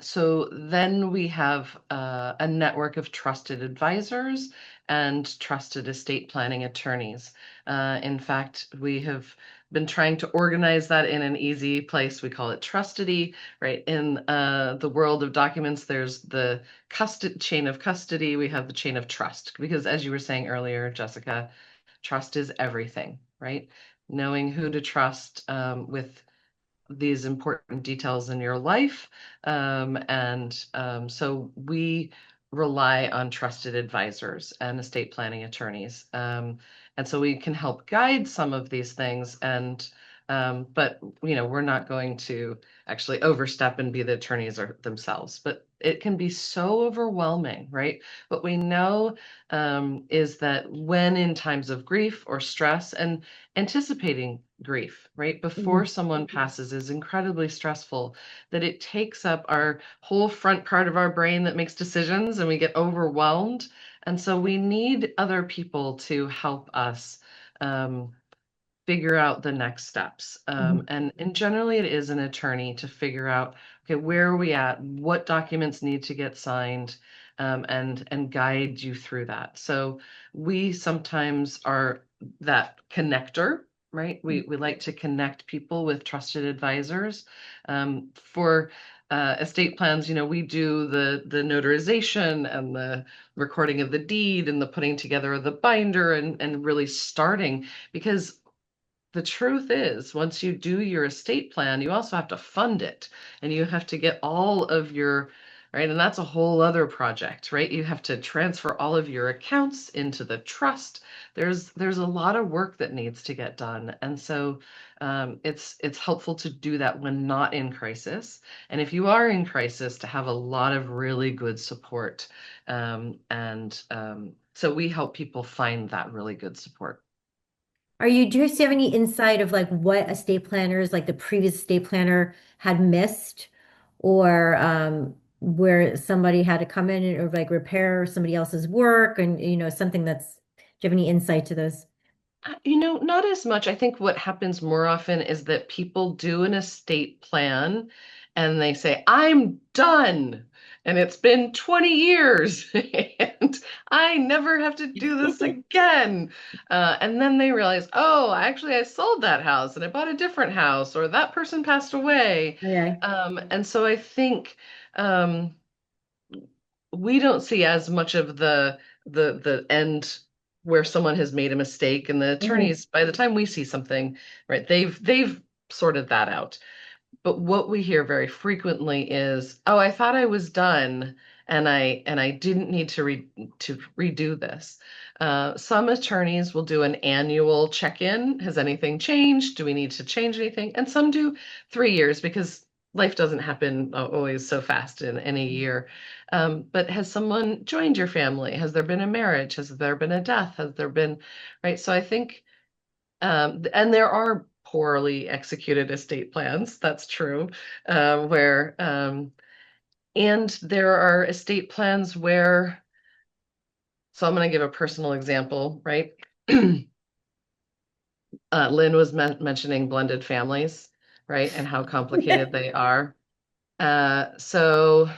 S4: So then we have a network of trusted advisors and trusted estate planning attorneys. In fact, we have been trying to organize that in an easy place. We call it Trustedy, right? In the world of documents, there's the chain of custody, we have the chain of trust, because as you were saying earlier, Jessica, trust is everything, right? Knowing who to trust with these important details in your life. So we rely on trusted advisors and estate planning attorneys. And so we can help guide some of these things. But we're not going to actually overstep and be the attorneys themselves. But it can be so overwhelming, right? What we know is that when in times of grief or stress and anticipating grief, right, before
S1: Mhm.
S4: someone passes is incredibly stressful, that it takes up our whole front part of our brain that makes decisions and we get overwhelmed. And so we need other people to help us um, figure out the next steps.
S1: Mhm.
S4: And generally it is an attorney to figure out, okay, where are we at? What documents need to get signed? And guide you through that. So we sometimes are that connector, right? We like to connect people with trusted advisors. For estate plans, we do the notarization and the recording of the deed and the putting together of the binder and really starting, because the truth is, once you do your estate plan, you also have to fund it and you have to get all of your right? And that's a whole other project, right? You have to transfer all of your accounts into the trust. There's a lot of work that needs to get done. And so it's helpful to do that when not in crisis. And if you are in crisis, to have a lot of really good support. So we help people find that really good support.
S1: Do you have any insight of like what estate planners, like the previous estate planner had missed, or where somebody had to come in or like repair somebody else's work, and something that's, do you have any insight to those?
S4: Not as much. I think what happens more often is that people do an estate plan and they say, I'm done. And it's been 20 years and I never have to do this again. And then they realize, oh, actually, I sold that house and I bought a different house, or that person passed away.
S1: Okay.
S4: And so I think um, we don't see as much of the end where someone has made a mistake, and the
S1: Mhm.
S4: attorneys, by the time we see something, right, they've sorted that out. But what we hear very frequently is, oh, I thought I was done and I didn't need to redo this. Some attorneys will do an annual check-in. Has anything changed? Do we need to change anything? And some do 3 years, because life doesn't happen always so fast in any year. But has someone joined your family? Has there been a marriage? Has there been a death? Has there been, right? So I think and there are poorly executed estate plans, that's true, where, and there are estate plans where, so I'm going to give a personal example, right? Lynn was mentioning blended families, right? And how complicated they are. So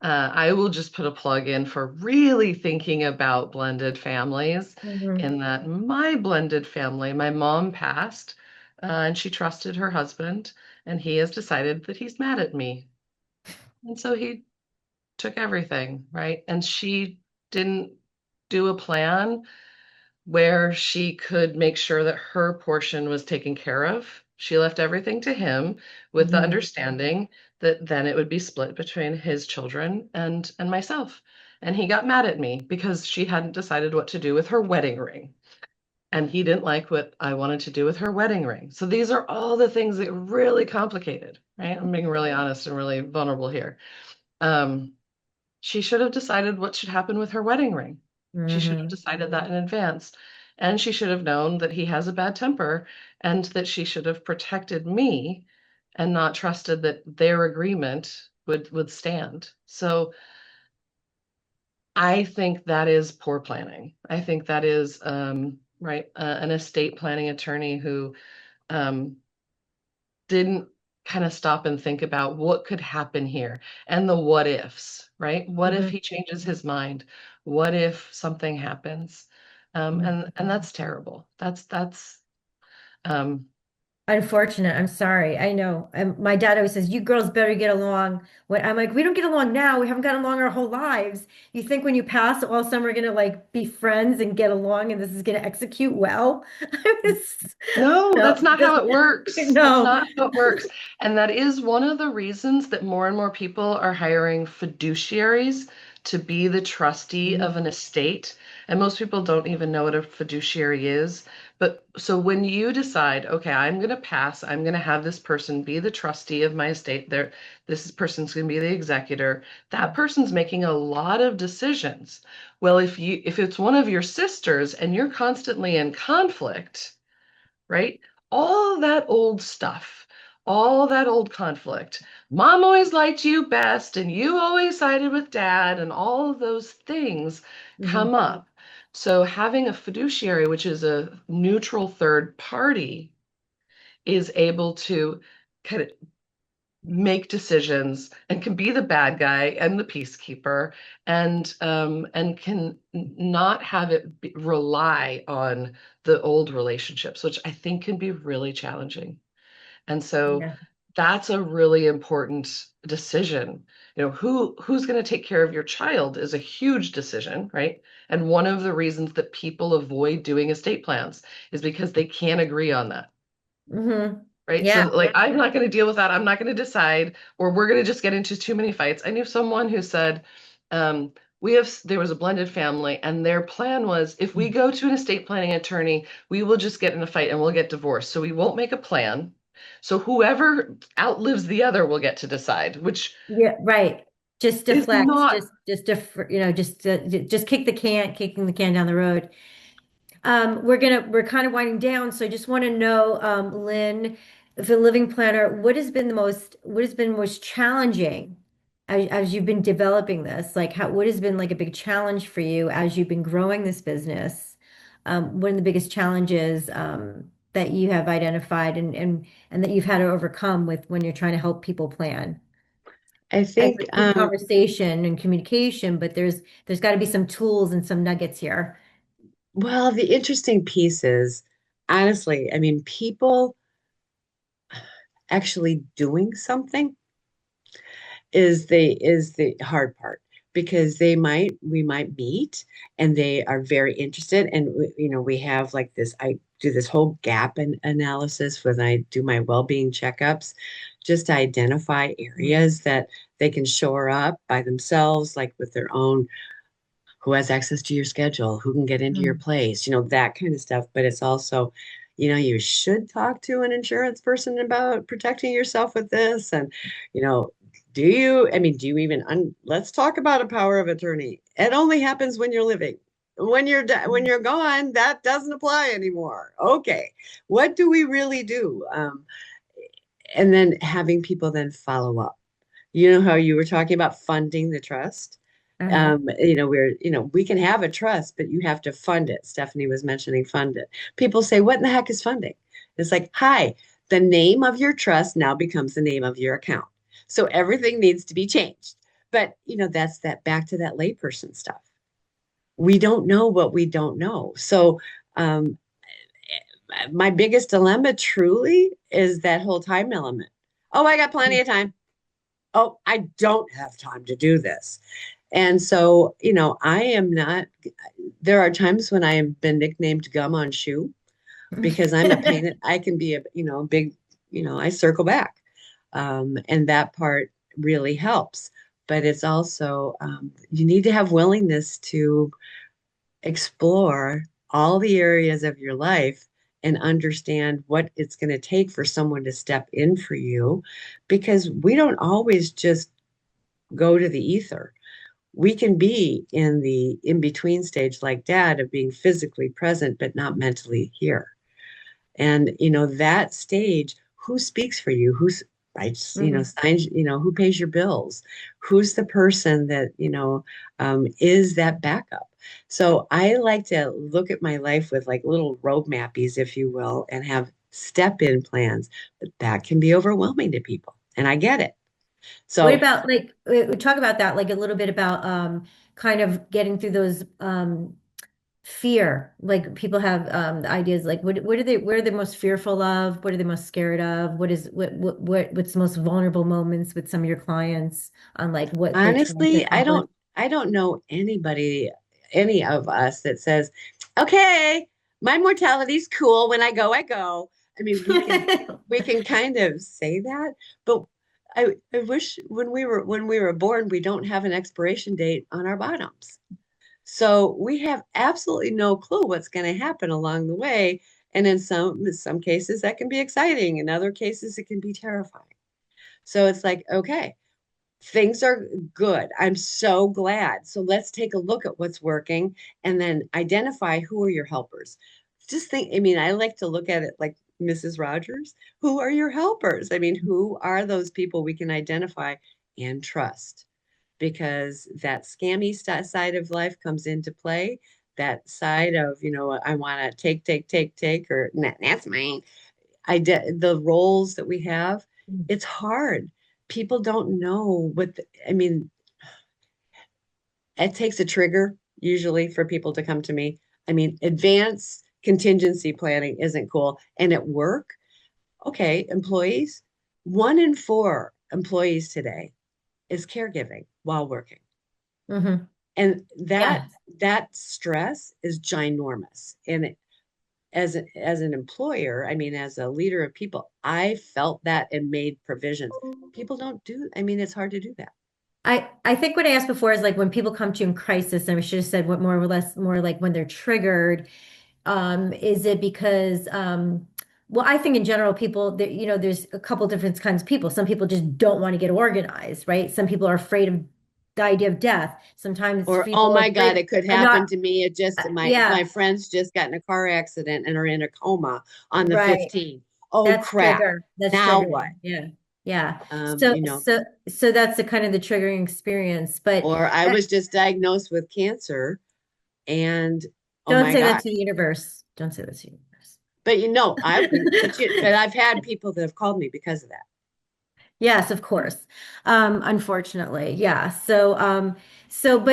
S4: I will just put a plug in for really thinking about blended families,
S1: Mhm.
S4: in that my blended family, my mom passed, and she trusted her husband, and he has decided that he's mad at me. And so he took everything, right? And she didn't do a plan where she could make sure that her portion was taken care of. She left everything to him with the
S1: Mhm.
S4: understanding that then it would be split between his children and myself. And he got mad at me because she hadn't decided what to do with her wedding ring. And he didn't like what I wanted to do with her wedding ring. So these are all the things that are really complicated, right? I'm being really honest and really vulnerable here. Um, she should have decided what should happen with her wedding ring. She should have
S1: Mhm.
S4: decided that in advance. And she should have known that he has a bad temper, and that she should have protected me and not trusted that their agreement would stand. So I think that is poor planning. I think that is right, an estate planning attorney who um, didn't kind of stop and think about what could happen here and the what ifs, right? What if
S1: Mhm.
S4: he changes his mind? What if something happens?
S1: Mhm.
S4: And that's terrible. That's um,
S1: Unfortunate. I'm sorry. I know. My dad always says, "You girls better get along." When I'm like, "We don't get along now. We haven't gotten along our whole lives." You think when you pass, all of a sudden we're gonna like be friends and get along, and this is gonna execute well? I was,
S4: no, that's
S1: no,
S4: not how it works. That's
S1: no.
S4: not how it works. And that is one of the reasons that more and more people are hiring fiduciaries to be the trustee of an estate. And most people don't even know what a fiduciary is. But so when you decide, okay, I'm going to pass, I'm going to have this person be the trustee of my estate, there, person's going to be the executor. That person's making a lot of decisions. Well, if it's one of your sisters and you're constantly in conflict, right? All that old stuff, all that old conflict. Mom always liked you best, and you always sided with dad, and all of those things
S1: Mhm.
S4: come up. So, having a fiduciary, which is a neutral third party, is able to kind of make decisions and can be the bad guy and the peacekeeper, and can not have it rely on the old relationships, which I think can be really challenging. And so
S1: Yeah.
S4: that's a really important decision. Who's going to take care of your child is a huge decision, right? And one of the reasons that people avoid doing estate plans is because they can't agree on that.
S1: Hmm.
S4: right? So
S1: Yeah.
S4: like I'm not going to deal with that. I'm not going to decide, or we're going to just get into too many fights. I knew someone who said, there was a blended family, and their plan was if we go to an estate planning attorney, we will just get in a fight and we'll get divorced. So we won't make a plan. So whoever outlives the other will get to decide, which
S1: Yeah, right. Just
S4: is
S1: deflect,
S4: not.
S1: just kicking the can down the road. We're kind of winding down, so I just want to know, Lynn, the living planner, what has been most challenging as you've been developing this? Like, what has been like a big challenge for you as you've been growing this business? One of the biggest challenges that you have identified and that you've had to overcome with when you're trying to help people plan.
S2: I
S1: I
S2: think,
S1: think conversation and communication, but there's got to be some tools and some nuggets here.
S2: well, the interesting piece is, honestly, I mean, people actually doing something is the hard part because we might meet and they are very interested and we have like this I do this whole gap analysis when I do my well-being checkups just to identify areas that they can shore up by themselves like with their own who has access to your schedule, who can get into your
S1: Mhm.
S2: place, that kind of stuff. But it's also, you should talk to an insurance person about protecting yourself with this. And, you know, do you even, let's talk about a power of attorney. It only happens when you're living. When you're gone, that doesn't apply anymore. Okay. What do we really do? And then having people then follow up. You know how you were talking about funding the trust?
S1: Uh-huh.
S2: We can have a trust, but you have to fund it. Stephanie was mentioning fund it. People say, what in the heck is funding? It's like, hi, the name of your trust now becomes the name of your account. So everything needs to be changed. But, that's that back to that layperson stuff. We don't know what we don't know. So, um, my biggest dilemma truly is that whole time element. Oh, I got plenty of time. Oh, I don't have time to do this. And so, I am not, there are times when I have been nicknamed gum on shoe because I'm a pain. I can be big, I circle back. And that part really helps. But it's also, you need to have willingness to explore all the areas of your life and understand what it's going to take for someone to step in for you because we don't always just go to the ether. We can be in the in between stage like dad of being physically present but not mentally here. And that stage, who speaks for you? Who's writes,
S1: Mhm.
S2: signs, who pays your bills? Who's the person that, is that backup? So I like to look at my life with like little road mappies, if you will, and have step in plans. But that can be overwhelming to people. And I get it.
S1: What
S2: So
S1: about like we talk about that like a little bit about kind of getting through those fear. Like people have the ideas like what are they most fearful of? What are they most scared of? What's the most vulnerable moments with some of your clients on like what they're trying to
S2: honestly, I
S1: accomplish?
S2: don't I don't know anybody, any of us that says, okay, my mortality's cool. When I go, I go. I mean, we can kind of say that, but I wish when we were born, we don't have an expiration date on our bottoms. So we have absolutely no clue what's going to happen along the way. And in some cases that can be exciting. In other cases, it can be terrifying. So it's like, okay, things are good. I'm so glad. So let's take a look at what's working and then identify who are your helpers. Just think, I mean, I like to look at it like Mrs. Rogers. Who are your helpers? I mean, who are those people we can identify and trust? Because that scammy side of life comes into play. That side of, I want to take, or "Nah, that's mine." The roles that we have, it's hard. People don't know I mean, it takes a trigger usually for people to come to me. I mean, advanced contingency planning isn't cool. And at work, okay, employees, 1 in 4 employees today is caregiving while working.
S1: Hmm.
S2: And that
S1: Yeah.
S2: that stress is ginormous. And as an employer, I mean, as a leader of people, I felt that and made provisions. People don't do, I mean, it's hard to do that.
S1: I think what I asked before is like when people come to you in crisis, and we should have said what more or less more like when they're triggered. Is it because well, I think in general, people that there's a couple different kinds of people. Some people just don't want to get organized, right? Some people are afraid of the idea of death. Sometimes
S2: Or, oh
S1: people are
S2: my God,
S1: afraid
S2: it could
S1: of not,
S2: happen to me. It just, my
S1: yeah,
S2: friends just got in a car accident and are in a coma on the
S1: right.
S2: 15th. Oh
S1: That's
S2: crap.
S1: trigger. That's
S2: Now what?
S1: triggering. Yeah. Yeah. So
S2: You know,
S1: so so that's the kind of the triggering experience. But
S2: or I
S1: uh,
S2: was just diagnosed with cancer and oh
S1: don't
S2: my
S1: say that
S2: gosh.
S1: to the universe. Don't say that to the universe.
S2: But but I've had people that have called me because of that.
S1: Yes, of course. Unfortunately, yeah. But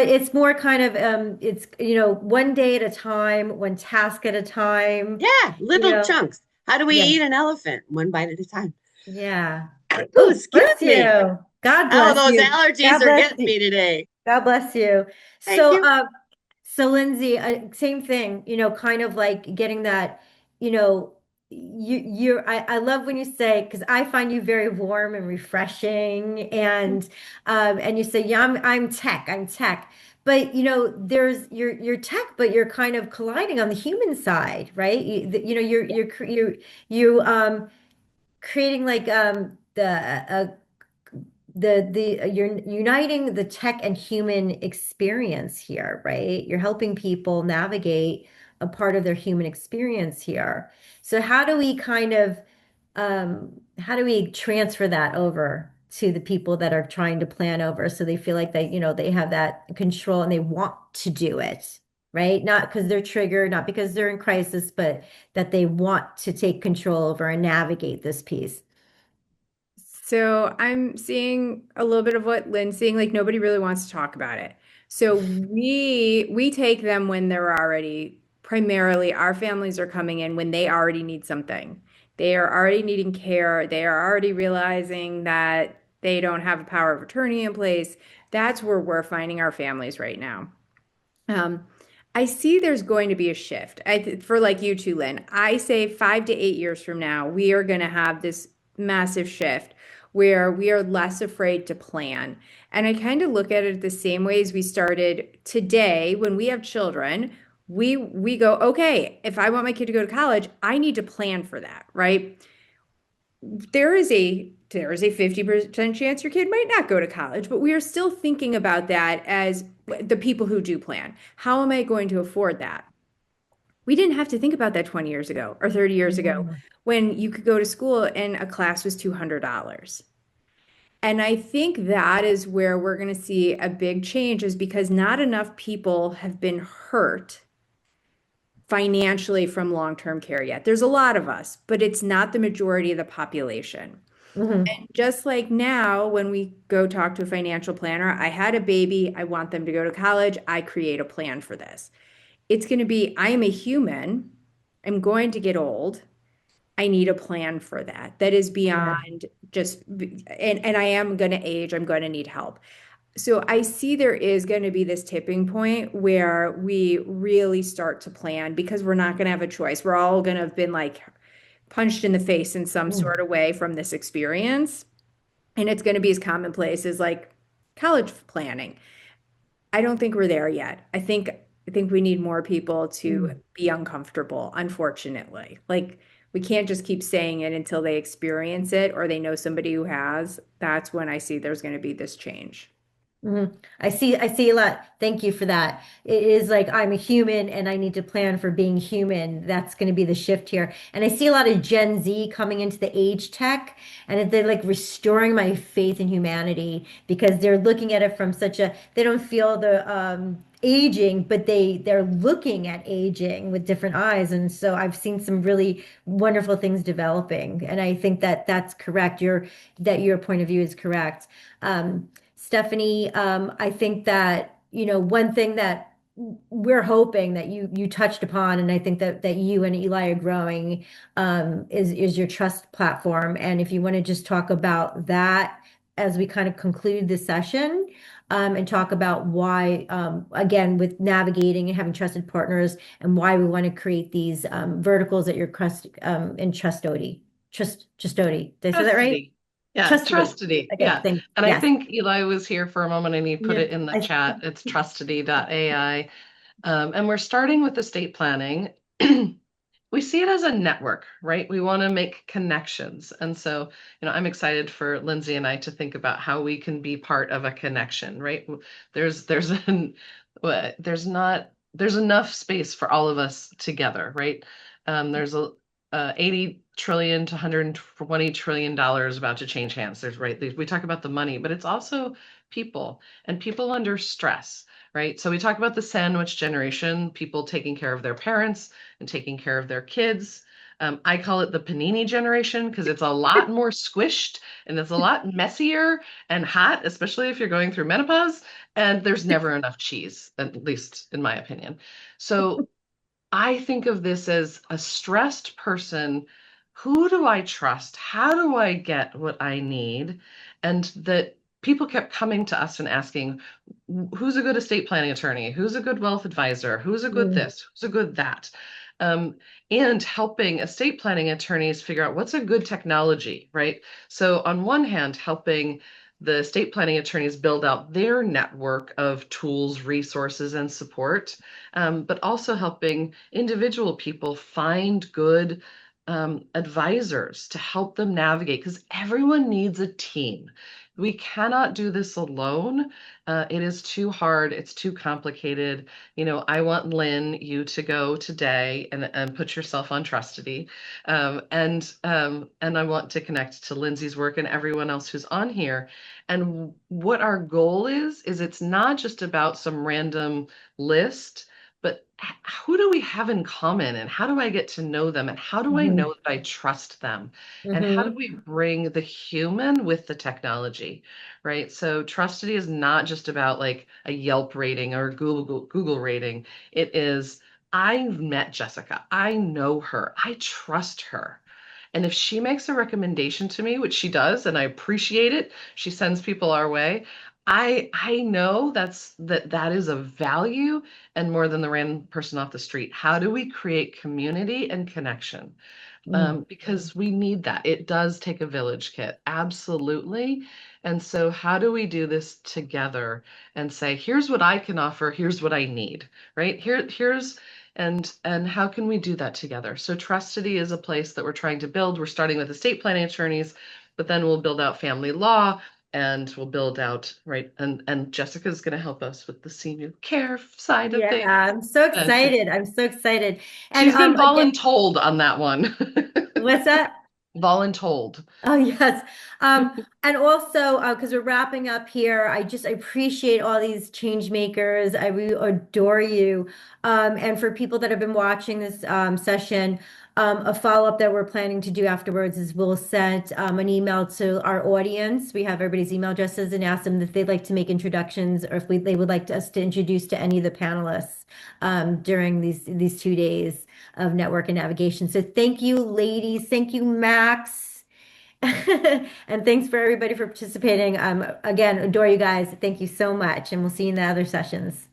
S1: it's more kind of it's one day at a time, one task at a time,
S2: Yeah,
S1: you
S2: little
S1: know.
S2: chunks. How do we
S1: Yeah.
S2: eat an elephant? One bite at a time.
S1: Yeah.
S2: Oh,
S1: Oh,
S2: excuse
S1: bless
S2: me.
S1: you. God
S2: Oh,
S1: bless
S2: those
S1: you.
S2: allergies
S1: God
S2: are
S1: bless
S2: getting
S1: you.
S2: me today.
S1: God bless you.
S2: Thank
S1: So,
S2: you.
S1: Lindsay, same thing, kind of like getting that, you know, I love when you say, because I find you very warm and refreshing, and you say, yeah, I'm tech, but there's you're tech, but you're kind of colliding on the human side, right? You creating like you're uniting the tech and human experience here, right? You're helping people navigate a part of their human experience here. So how do we transfer that over to the people that are trying to plan over so they feel like they have that control and they want to do it, right? Not because they're triggered, not because they're in crisis, but that they want to take control over and navigate this piece.
S3: So I'm seeing a little bit of what Lynn's seeing, like nobody really wants to talk about it. So we take them when they're already primarily our families are coming in when they already need something. They are already needing care. They are already realizing that they don't have a power of attorney in place. That's where we're finding our families right now. Um, I see there's going to be a shift. For like you too, Lynn, I say 5 to 8 years from now, we are going to have this massive shift where we are less afraid to plan. And I kind of look at it the same way as we started today when we have children. We go, okay, if I want my kid to go to college, I need to plan for that, right? There is a 50% chance your kid might not go to college, but we are still thinking about that as the people who do plan. How am I going to afford that? We didn't have to think about that 20 years ago or 30 years ago
S1: Mhm.
S3: when you could go to school and a class was $200. And I think that is where we're going to see a big change is because not enough people have been hurt financially from long-term care yet. There's a lot of us, but it's not the majority of the population.
S1: Mhm.
S3: Just like now, when we go talk to a financial planner, I had a baby, I want them to go to college, I create a plan for this. It's going to be, I am a human, I'm going to get old. I need a plan for that. That is
S1: Yeah.
S3: beyond just, and I am going to age, I'm going to need help. So I see there is going to be this tipping point where we really start to plan because we're not going to have a choice. We're all going to have been like punched in the face in some
S1: Mm.
S3: sort of way from this experience. And it's going to be as commonplace as like college planning. I don't think we're there yet. I think we need more people to
S1: Mm.
S3: be uncomfortable, unfortunately. Like we can't just keep saying it until they experience it or they know somebody who has. That's when I see there's going to be this change.
S1: I see a lot. Thank you for that. It is like I'm a human and I need to plan for being human. That's going to be the shift here. And I see a lot of Gen Z coming into the age tech and they're like restoring my faith in humanity because they're looking at it from they don't feel the aging, but they're looking at aging with different eyes. And so I've seen some really wonderful things developing. And I think that that's correct. Your point of view is correct. Stephanie, I think that, one thing that we're hoping that you touched upon, and I think that you and Eli are growing, is your trust platform. And if you want to just talk about that as we kind of conclude the session, and talk about why, again, with navigating and having trusted partners and why we want to create these verticals at your in Trustody. Did I say that right?
S4: Trustody. Yeah,
S1: Trustody.
S4: Trustody.
S1: Okay,
S4: Yeah.
S1: thanks.
S4: And I
S1: Yes.
S4: think Eli was here for a moment and he put
S1: Yeah.
S4: it in the chat. It's trustody.ai. And we're starting with estate planning. We see it as a network, right? We want to make connections. And so, I'm excited for Lindsay and I to think about how we can be part of a connection, right? There's an there's not there's enough space for all of us together, right? There's a 80 trillion to 120 trillion dollars about to change hands. There's right. We talk about the money, but it's also people and people under stress, right? So we talk about the sandwich generation, people taking care of their parents and taking care of their kids. I call it the panini generation because it's a lot more squished and it's a lot messier and hot, especially if you're going through menopause. And there's never enough cheese, at least in my opinion. So I think of this as a stressed person. Who do I trust? How do I get what I need? And that people kept coming to us and asking, who's a good estate planning attorney? Who's a good wealth advisor? Who's a good
S1: Mm,
S4: this? Who's a good that? Um, and helping estate planning attorneys figure out what's a good technology, right? So, on one hand, helping the estate planning attorneys build out their network of tools, resources, and support, but also helping individual people find good advisors to help them navigate because everyone needs a team. We cannot do this alone. It is too hard. It's too complicated. I want Lynn, you to go today and put yourself on Trustody. And I want to connect to Lindsay's work and everyone else who's on here. And what our goal is it's not just about some random list, but who do we have in common and how do I get to know them and how do I
S1: mhm,
S4: know that I trust them and how do
S1: mhm,
S4: we bring the human with the technology, right? So Trustedy is not just about like a Yelp rating or a Google rating. It is, I've met Jessica. I know her. I trust her. And if she makes a recommendation to me, which she does, and I appreciate it, she sends people our way. I know that is a value and more than the random person off the street. How do we create community and connection?
S1: mm,
S4: Because we need that. It does take a village, Kit, absolutely. And so, how do we do this together and say, here's what I can offer, here's what I need, right? Here's and how can we do that together? So, Trustody is a place that we're trying to build. We're starting with estate planning attorneys, but then we'll build out family law and we'll build out right and Jessica's going to help us with the senior care side of
S1: Yeah,
S4: things.
S1: I'm so
S4: And she,
S1: excited. I'm so excited. And
S4: she's been
S1: again,
S4: voluntold on that one.
S1: what's that?
S4: Voluntold.
S1: Oh, yes. And also, because we're wrapping up here, I appreciate all these change makers. I really adore you. And for people that have been watching this session, a follow-up that we're planning to do afterwards is we'll send an email to our audience. We have everybody's email addresses and ask them if they'd like to make introductions or if they would like us to introduce to any of the panelists during these 2 days of network and navigation. So thank you, ladies. Thank you, Max. And thanks for everybody for participating. Again, adore you guys. Thank you so much. And we'll see you in the other sessions.